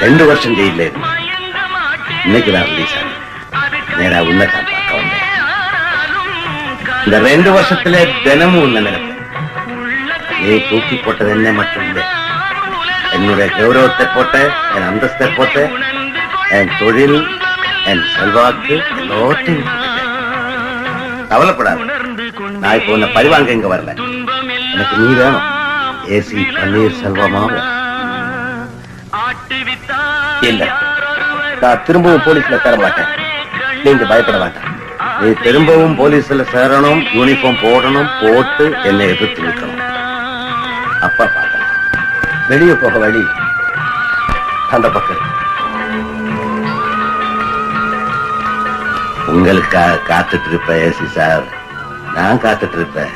2 வருஷம் ஜெயில இன்னைக்கு நான் ரிலீஸ் ஆனேன். நேரா உன்னதான் பார்க்க வந்தேன். இந்த 2 வருஷத்துல தினமும் உன்ன நினைப்பேன். நீ தூக்கி போட்டது என்ன மட்டும் இல்லை, என்னுடைய கௌரவத்தை போட்ட, என் அந்தஸ்தை போட்ட, என் தொழில், என் செல்வாக்கு எல்லாத்தையும் கவலைப்படாது. நான் இப்போ உன்னை பரிவாங்க இங்க வரல. எனக்கு நீ வேணும். ஏசி பன்னீர் செல்வமாக இல்ல, நான் திரும்பவும் போலீஸ்ல சேர மாட்டேன். நீங்க பயப்பட வேண்டாம். நீ திரும்பவும் போலீஸ்ல சேரணும், யூனிஃபார்ம் போடணும், போட்டு என்னை எதிர்த்து நிற்கணும். அப்பா பார்க்கலாம். வெளியே போக வழி அந்த பக்கம். உங்களுக்காக காத்துட்டு இருப்பேன் ஏசி சார், நான் காத்துட்டு இருப்பேன்.